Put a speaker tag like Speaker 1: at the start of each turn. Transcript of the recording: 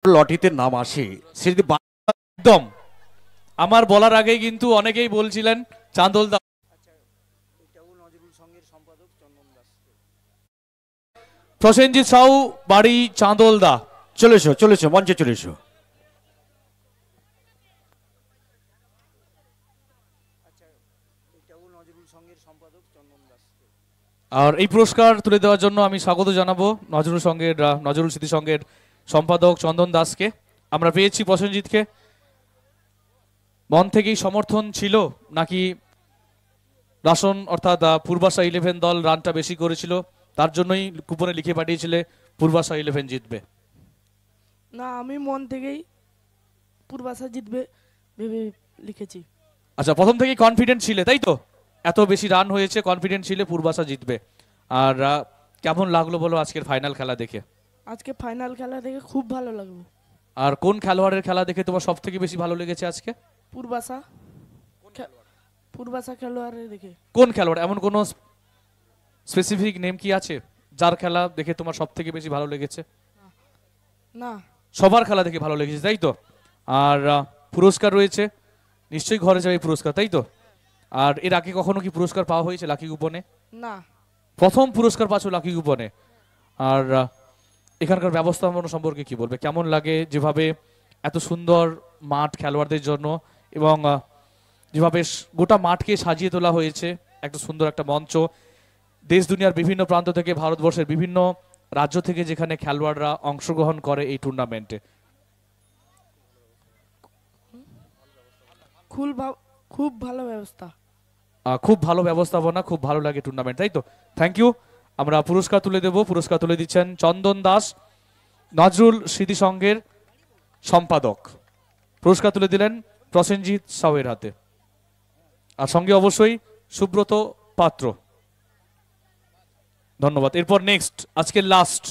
Speaker 1: লটিতে নাম আসে সে যদি
Speaker 2: একদম আমার বলার আগেই কিন্তু অনেকেই বলছিলেন চাঁদোল দা। প্রসেনজিৎ সাউ, বাড়ি চাঁদোল দা।
Speaker 1: চলেছো মঞ্চে চলেছো।
Speaker 2: আর এই পুরস্কার তুলে দেওয়ার জন্য আমি স্বাগত জানাবো নজরুল স্মৃতি সংঘের সম্পাদক চন্দন দাসকে। আমরা পেয়েছি প্রসেনজিৎকে, মন থেকেই সমর্থন ছিল নাকি রাসন অর্থাৎ পূর্বাশা 11 দল রানটা বেশি করেছিল তার জন্যই কুপনে লিখে পাঠিয়েছিলে পূর্বাশা 11 জিতবে?
Speaker 3: না, আমি মন থেকেই পূর্বাশা জিতবে ভেবে লিখেছি।
Speaker 2: আচ্ছা, প্রথম থেকেই কনফিডেন্ট ছিলে তাই তো? এত বেশি রান হয়েছে, কনফিডেন্ট ছিলে পূর্বাশা জিতবে। আর কেমন লাগলো বলো আজকের ফাইনাল খেলা দেখে?
Speaker 3: আজকে ফাইনাল খেলা দেখে খুব ভালো লাগলো।
Speaker 2: আর কোন খেলোয়াড়ের খেলা দেখে তোমার সব থেকে বেশি ভালো লেগেছে আজকে?
Speaker 3: পূর্বাশা খেলোয়াড়ের দেখে।
Speaker 2: কোন খেলোয়াড়, এমন কোন স্পেসিফিক নেম কি আছে যার খেলা দেখে তোমার সব থেকে বেশি ভালো লেগেছে?
Speaker 3: না,
Speaker 2: সবার খেলা দেখে ভালো লেগেছে তাই তো? আর পুরস্কার রয়েছে, নিশ্চয়ই ঘরে যাবে পুরস্কার তাই তো? আর এর আগে কখনো কি পুরস্কার পাওয়া হয়েছে লাকি কুপনে?
Speaker 3: না,
Speaker 2: প্রথম পুরস্কার পাচ্ছ লাকি কুপনে। আর এখানকার ব্যবস্থাপনা সম্পর্কে কি বলবে? কেমন লাগে যেভাবে এত সুন্দর মাঠ খেলোয়াড়দের জন্য এবং যেভাবে গোটা মাঠকে সাজিয়ে তোলা হয়েছে, একটা সুন্দর একটা মঞ্চ, দেশ দুনিয়ার বিভিন্ন প্রান্ত থেকে, ভারতবর্ষের বিভিন্ন রাজ্য থেকে যেখানে খেলোয়াড়রা অংশগ্রহণ করে এই টুর্নামেন্টে?
Speaker 3: খুব ভালো ব্যবস্থা,
Speaker 2: খুব ভালো ব্যবস্থাপনা, খুব ভালো লাগে টুর্নামেন্ট তাই তো? Thank you. আমরা পুরস্কার তুলে দেব। পুরস্কার তুলে দিচ্ছেন চন্দন দাস, নজরুল স্মৃতি সংঘের সম্পাদক। পুরস্কার তুলে দিলেন প্রসেনজিৎ সাউয়ের হাতে, আর সঙ্গে অবশ্যই সুব্রত পাত্র। ধন্যবাদ। এরপর নেক্সট, আজকের লাস্ট